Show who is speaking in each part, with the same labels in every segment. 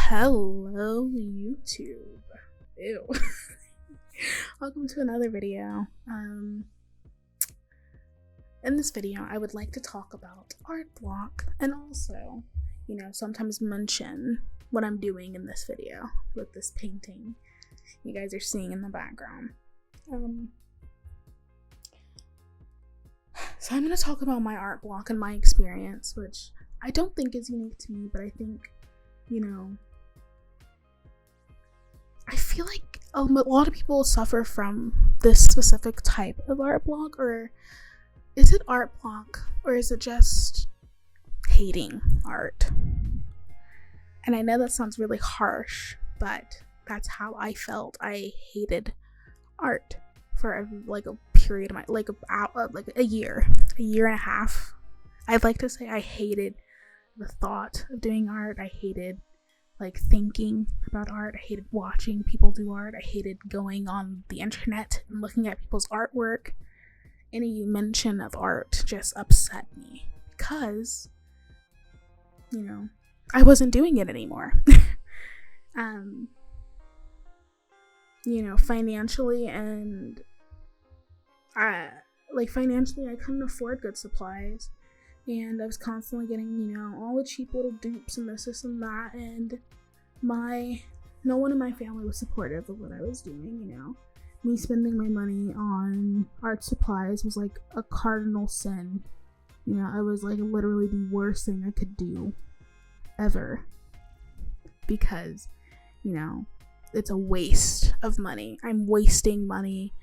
Speaker 1: Hello, YouTube. Ew. Welcome to another video. In this video, I would like to talk about art block and also, sometimes mention what I'm doing in this video with this painting you guys are seeing in the background. So I'm going to talk about my art block and my experience, which I don't think is unique to me, but I think, I feel like a lot of people suffer from this specific type of art block. Or is it art block, or is it just hating art? And I know that sounds really harsh, but that's how I felt. I hated art for a period of my a year and a half. I'd like to say I hated the thought of doing art. I hated thinking about art. I hated watching people do art. I hated going on the internet and looking at people's artwork. Any mention of art just upset me because I wasn't doing it anymore. Financially, and financially I couldn't afford good supplies, and I was constantly getting all the cheap little dupes and this and that, and no one in my family was supportive of what I was doing. Me spending my money on art supplies was like a cardinal sin. I was literally the worst thing I could do ever, because it's a waste of money. I'm wasting money.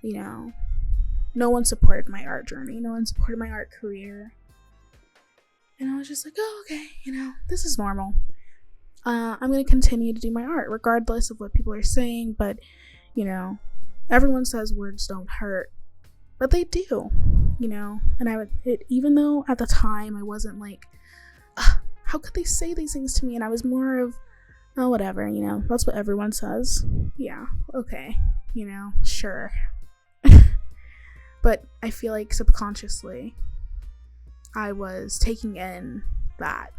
Speaker 1: No one supported my art journey. No one supported my art career. And I was just like, oh, okay, this is normal. I'm going to continue to do my art regardless of what people are saying. But, everyone says words don't hurt, but they do, and even though at the time I wasn't how could they say these things to me? And I was more of, oh, whatever, that's what everyone says. Yeah, okay, sure. But I feel like subconsciously I was taking in that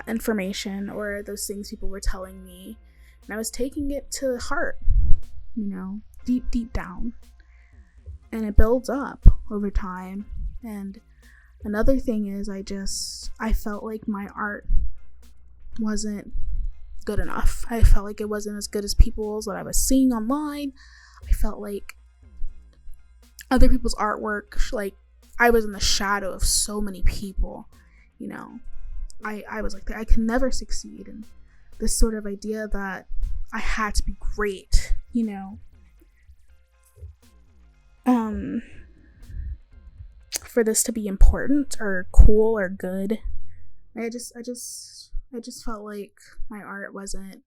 Speaker 1: information, or those things people were telling me, and I was taking it to heart, deep down, and it builds up over time. And another thing is I felt like my art wasn't good enough. I felt like it wasn't as good as people's that I was seeing online. I felt like other people's artwork, I was in the shadow of so many people. I was like, I can never succeed, and this sort of idea that I had to be great, for this to be important or cool or good. I just felt like my art wasn't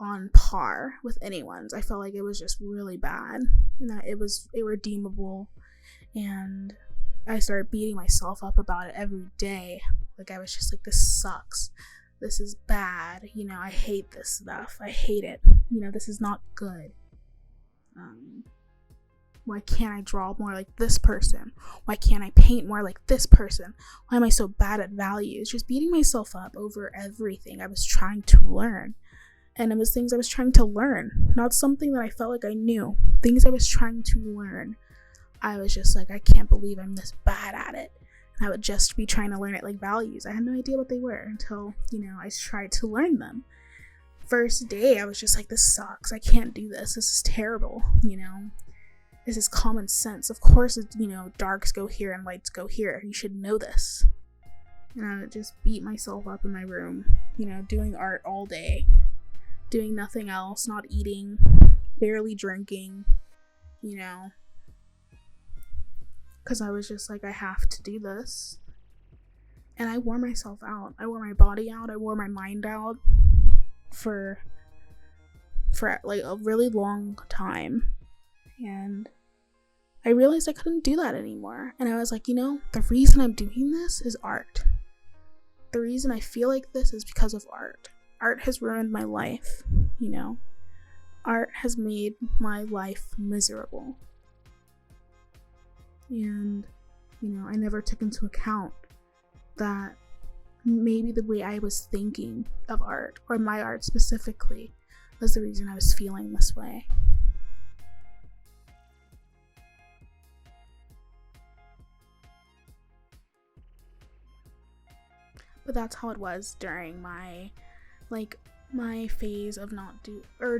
Speaker 1: on par with anyone's. I felt like it was just really bad, and that it was irredeemable, and I started beating myself up about it every day. I was just like, this sucks, this is bad, I hate this stuff, I hate it, this is not good. Why can't I draw more like this person? Why can't I paint more like this person? Why am I so bad at values? Just beating myself up over everything I was trying to learn. And it was things I was trying to learn, not something that I felt like I knew. Things I was trying to learn. I was just like, I can't believe I'm this bad at it. And I would just be trying to learn it like values. I had no idea what they were until, I tried to learn them. First day, I was just like, this sucks. I can't do this. This is terrible, This is common sense. Of course, darks go here and lights go here. You should know this. And I would just beat myself up in my room, doing art all day. Doing nothing else, not eating, barely drinking, because I was just like, I have to do this. And I wore myself out. I wore my body out. I wore my mind out for a really long time. And I realized I couldn't do that anymore. And I was like, the reason I'm doing this is art. The reason I feel like this is because of art. Art has ruined my life, Art has made my life miserable. And, I never took into account that maybe the way I was thinking of art, or my art specifically, was the reason I was feeling this way. But that's how it was during my phase of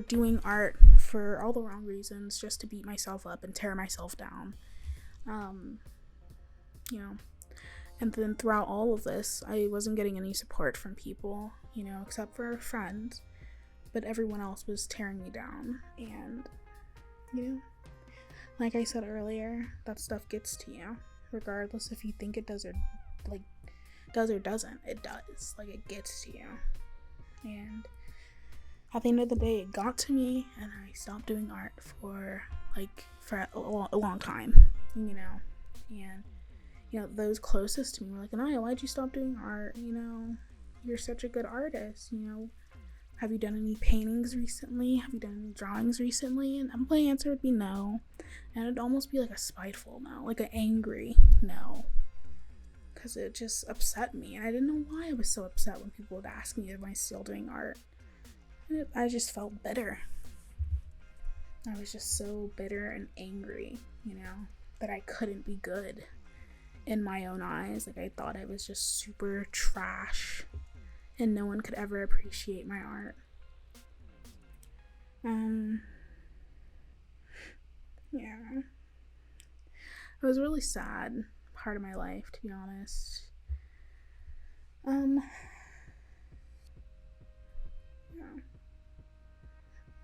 Speaker 1: doing art for all the wrong reasons, just to beat myself up and tear myself down. And then throughout all of this, I wasn't getting any support from people, except for friends, but everyone else was tearing me down. And like I said earlier, that stuff gets to you, regardless if you think it does or doesn't. It does. It gets to you. And at the end of the day, it got to me, and I stopped doing art for a long time, and those closest to me were like, Anaya, why'd you stop doing art? You're such a good artist. Have you done any paintings recently? Have you done any drawings recently? And my answer would be no, and it'd almost be like a spiteful no, like an angry no, because it just upset me, and I didn't know why I was so upset when people would ask me, am I still doing art? And I just felt bitter. I was just so bitter and angry, that I couldn't be good in my own eyes. I thought I was just super trash, and no one could ever appreciate my art. It was a really sad part of my life, to be honest.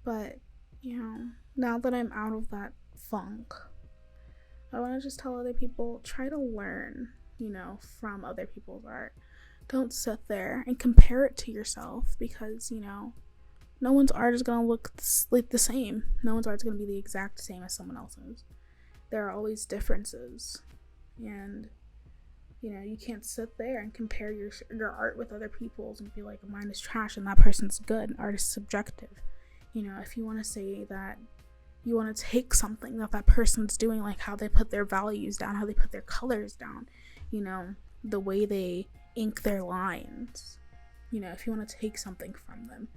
Speaker 1: But now that I'm out of that funk, I want to just tell other people, try to learn from other people's art. Don't sit there and compare it to yourself, because no one's art is going to look the same. No one's art is going to be the exact same as someone else's. There are always differences, and you can't sit there and compare your art with other people's and be like, mine is trash and that person's good. Art is subjective. If you want to say that you want to take something that person's doing, like how they put their values down, how they put their colors down, the way they ink their lines, if you want to take something from them,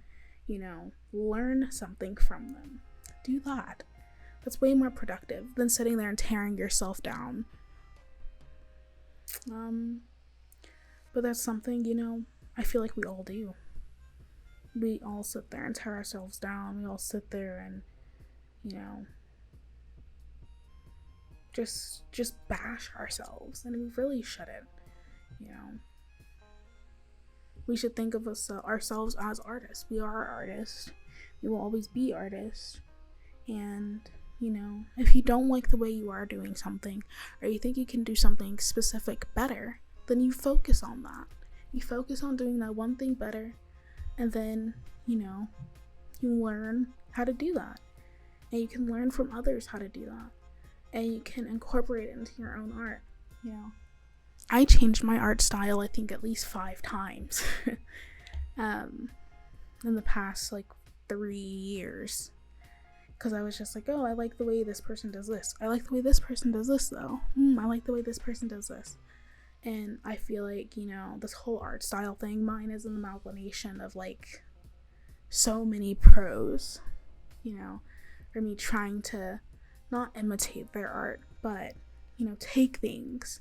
Speaker 1: learn something from them, do that. That's way more productive than sitting there and tearing yourself down. But that's something, I feel like we all do. We all sit there and tear ourselves down. We all sit there and, just bash ourselves, and we really shouldn't. We should think of ourselves as artists. We are artists. We will always be artists. And if you don't like the way you are doing something, or you think you can do something specific better, then you focus on that. You focus on doing that one thing better, and then you learn how to do that, and you can learn from others how to do that, and you can incorporate it into your own art. I changed my art style, I think, at least 5 times in the past 3 years, because I was just like, oh, I like the way this person does this. I like the way this person does this, though. I like the way this person does this. And I feel like, this whole art style thing, mine is an amalgamation of so many pros, or me trying to not imitate their art, but, take things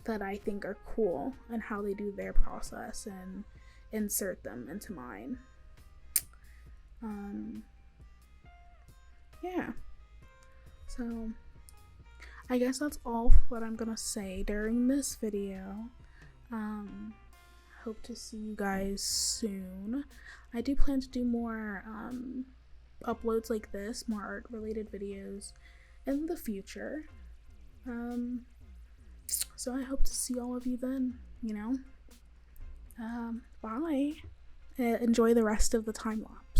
Speaker 1: that I think are cool and how they do their process and insert them into mine. So I guess that's all what I'm gonna say during this video. Hope to see you guys soon. I do plan to do more uploads like this, more art related videos in the future. So I hope to see all of you then, bye. Enjoy the rest of the time lapse.